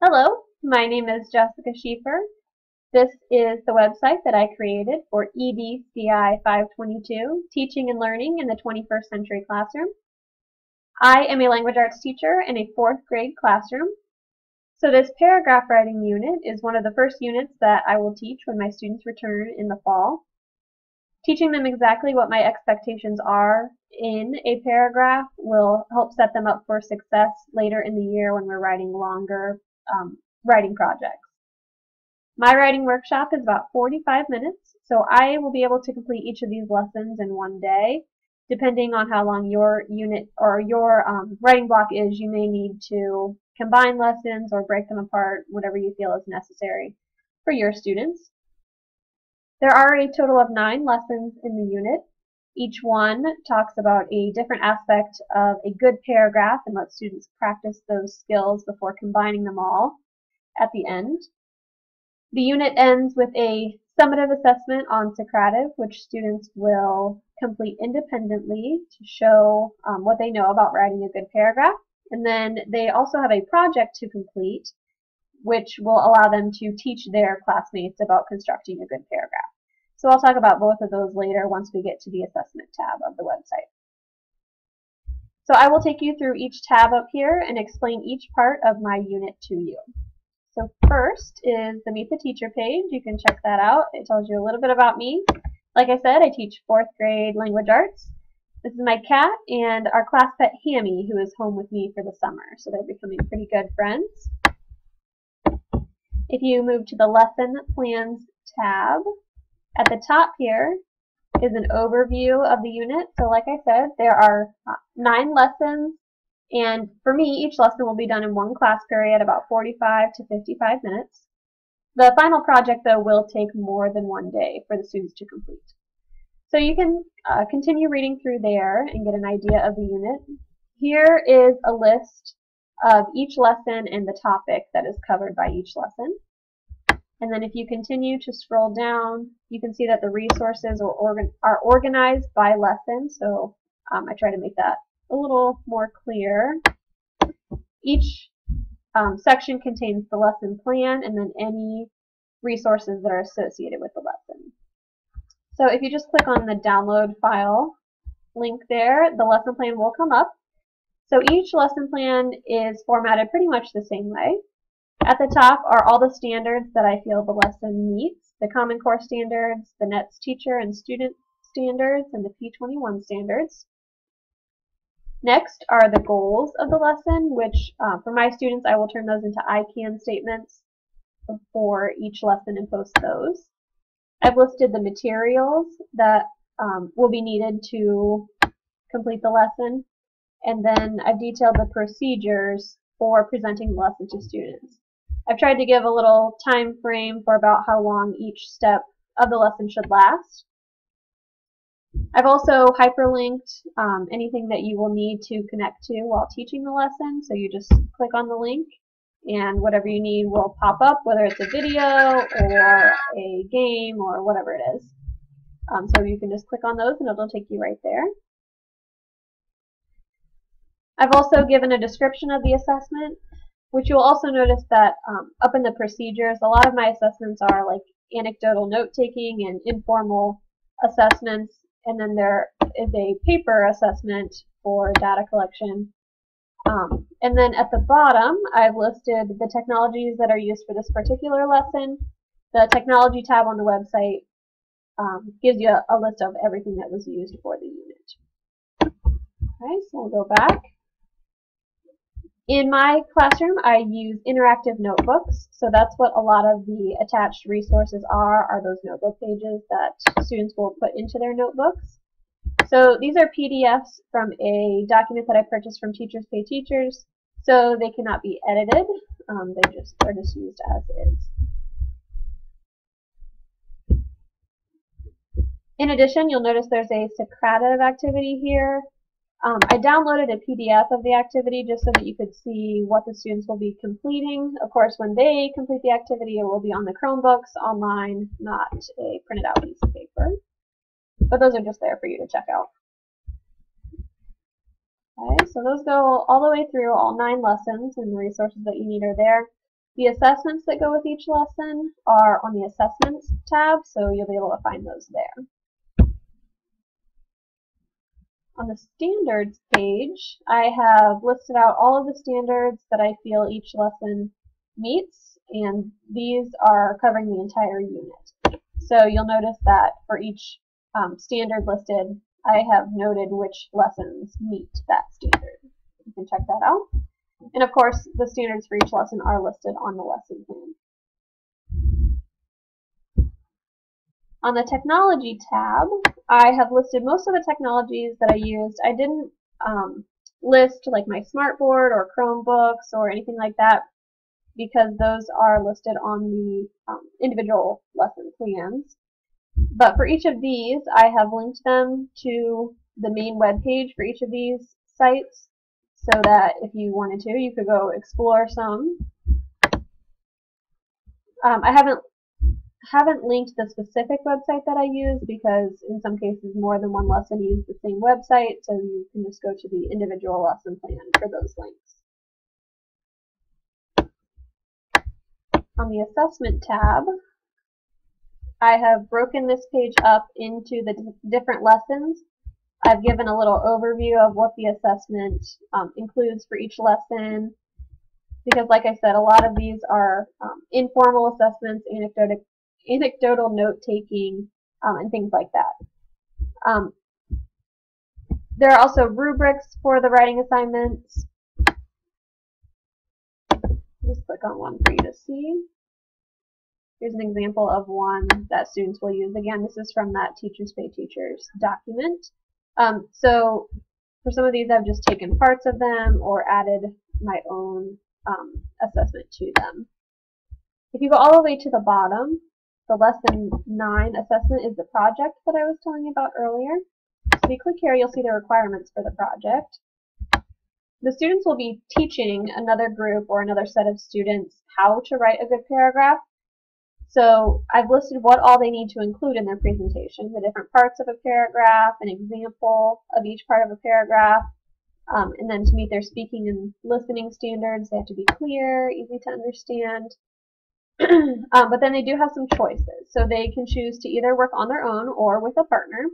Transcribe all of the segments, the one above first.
Hello, my name is Jessica Schieffer. This is the website that I created for EDCI 522, Teaching and Learning in the 21st Century Classroom. I am a language arts teacher in a 4th grade classroom. So this paragraph writing unit is one of the first units that I will teach when my students return in the fall. Teaching them exactly what my expectations are in a paragraph will help set them up for success later in the year when we're writing longer writing projects. My writing workshop is about 45 minutes, so I will be able to complete each of these lessons in one day. Depending on how long your unit or your writing block is, you may need to combine lessons or break them apart, whatever you feel is necessary for your students. There are a total of 9 lessons in the unit. Each one talks about a different aspect of a good paragraph and lets students practice those skills before combining them all at the end. The unit ends with a summative assessment on Socrative, which students will complete independently to show what they know about writing a good paragraph. And then they also have a project to complete, which will allow them to teach their classmates about constructing a good paragraph. So I'll talk about both of those later once we get to the assessment tab of the website. So I will take you through each tab up here and explain each part of my unit to you. So first is the Meet the Teacher page. You can check that out. It tells you a little bit about me. Like I said, I teach 4th grade language arts. This is my cat and our class pet Hammy, who is home with me for the summer. So they're becoming pretty good friends. If you move to the Lesson Plans tab, at the top here is an overview of the unit. So like I said, there are 9 lessons. And for me, each lesson will be done in one class period, about 45 to 55 minutes. The final project, though, will take more than one day for the students to complete. So you can continue reading through there and get an idea of the unit. Here is a list of each lesson and the topic that is covered by each lesson. And then if you continue to scroll down, you can see that the resources are organized by lesson. So I try to make that a little more clear. Each section contains the lesson plan and then any resources that are associated with the lesson. So if you just click on the download file link there, the lesson plan will come up. So each lesson plan is formatted pretty much the same way. At the top are all the standards that I feel the lesson meets, the Common Core standards, the NETS teacher and student standards, and the P21 standards. Next are the goals of the lesson, which for my students I will turn those into I can statements for each lesson and post those. I've listed the materials that will be needed to complete the lesson, and then I've detailed the procedures for presenting the lesson to students. I've tried to give a little time frame for about how long each step of the lesson should last. I've also hyperlinked anything that you will need to connect to while teaching the lesson. So you just click on the link and whatever you need will pop up, whether it's a video or a game or whatever it is. So you can just click on those and it'll take you right there. I've also given a description of the assessment, which you'll also notice that up in the procedures, a lot of my assessments are like anecdotal note-taking and informal assessments. And then there is a paper assessment for data collection. And then at the bottom, I've listed the technologies that are used for this particular lesson. The technology tab on the website gives you a list of everything that was used for the unit. Okay, so we'll go back. In my classroom, I use interactive notebooks. So that's what a lot of the attached resources are those notebook pages that students will put into their notebooks. So these are PDFs from a document that I purchased from Teachers Pay Teachers, so they cannot be edited. They're just used as is. In addition, you'll notice there's a Socrative activity here. I downloaded a PDF of the activity just so that you could see what the students will be completing. Of course, when they complete the activity, it will be on the Chromebooks online, not a printed out piece of paper. But those are just there for you to check out. Okay, so those go all the way through all 9 lessons, and the resources that you need are there. The assessments that go with each lesson are on the Assessments tab, so you'll be able to find those there. On the Standards page, I have listed out all of the standards that I feel each lesson meets, and these are covering the entire unit. So you'll notice that for each standard listed, I have noted which lessons meet that standard. You can check that out. And of course, the standards for each lesson are listed on the lesson plan. On the Technology tab, I have listed most of the technologies that I used. I didn't list like my smartboard or Chromebooks or anything like that because those are listed on the individual lesson plans. But for each of these, I have linked them to the main web page for each of these sites so that if you wanted to, you could go explore some. I haven't linked the specific website that I use because in some cases more than one lesson use the same website, so you can just go to the individual lesson plan for those links. On the Assessment tab, I have broken this page up into the different lessons. I've given a little overview of what the assessment includes for each lesson, because like I said, a lot of these are informal assessments, anecdotal note-taking, and things like that. There are also rubrics for the writing assignments. Just click on one for you to see. Here's an example of one that students will use. Again, this is from that Teachers Pay Teachers document. So for some of these, I've just taken parts of them or added my own assessment to them. If you go all the way to the bottom, the Lesson 9 assessment is the project that I was telling you about earlier. So if you click here, you'll see the requirements for the project. The students will be teaching another group or another set of students how to write a good paragraph. So I've listed what all they need to include in their presentation, the different parts of a paragraph, an example of each part of a paragraph, and then to meet their speaking and listening standards, they have to be clear, easy to understand. But then they do have some choices. So they can choose to either work on their own or with a partner,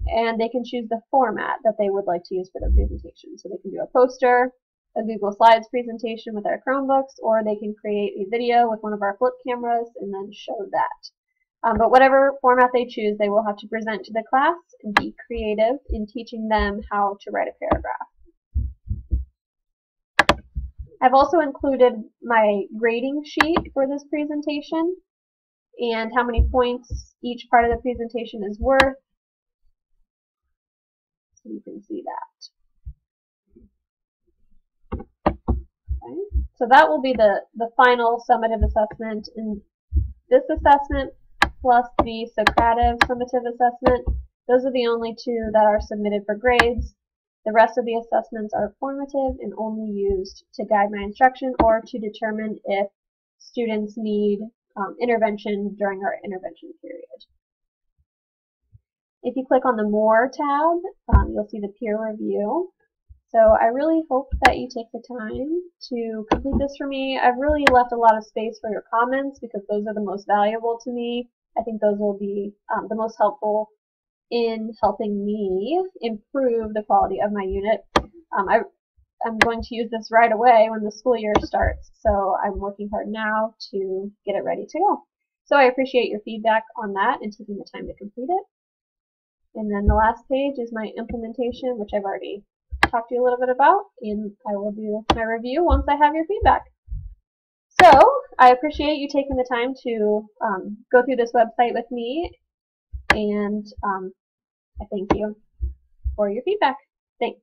and they can choose the format that they would like to use for their presentation. So they can do a poster, a Google Slides presentation with our Chromebooks, or they can create a video with one of our flip cameras and then show that. But whatever format they choose, they will have to present to the class and be creative in teaching them how to write a paragraph. I've also included my grading sheet for this presentation and how many points each part of the presentation is worth. So you can see that. Okay. So that will be the final summative assessment. And this assessment plus the Socrative summative assessment, those are the only two that are submitted for grades. The rest of the assessments are formative and only used to guide my instruction or to determine if students need intervention during our intervention period. If you click on the More tab, you'll see the peer review. So I really hope that you take the time to complete this for me. I've really left a lot of space for your comments because those are the most valuable to me. I think those will be the most helpful in helping me improve the quality of my unit. I'm going to use this right away when the school year starts, so I'm working hard now to get it ready to go. So I appreciate your feedback on that and taking the time to complete it. And then the last page is my implementation, which I've already talked to you a little bit about, and I will do my review once I have your feedback. So I appreciate you taking the time to go through this website with me, and I thank you for your feedback. Thanks.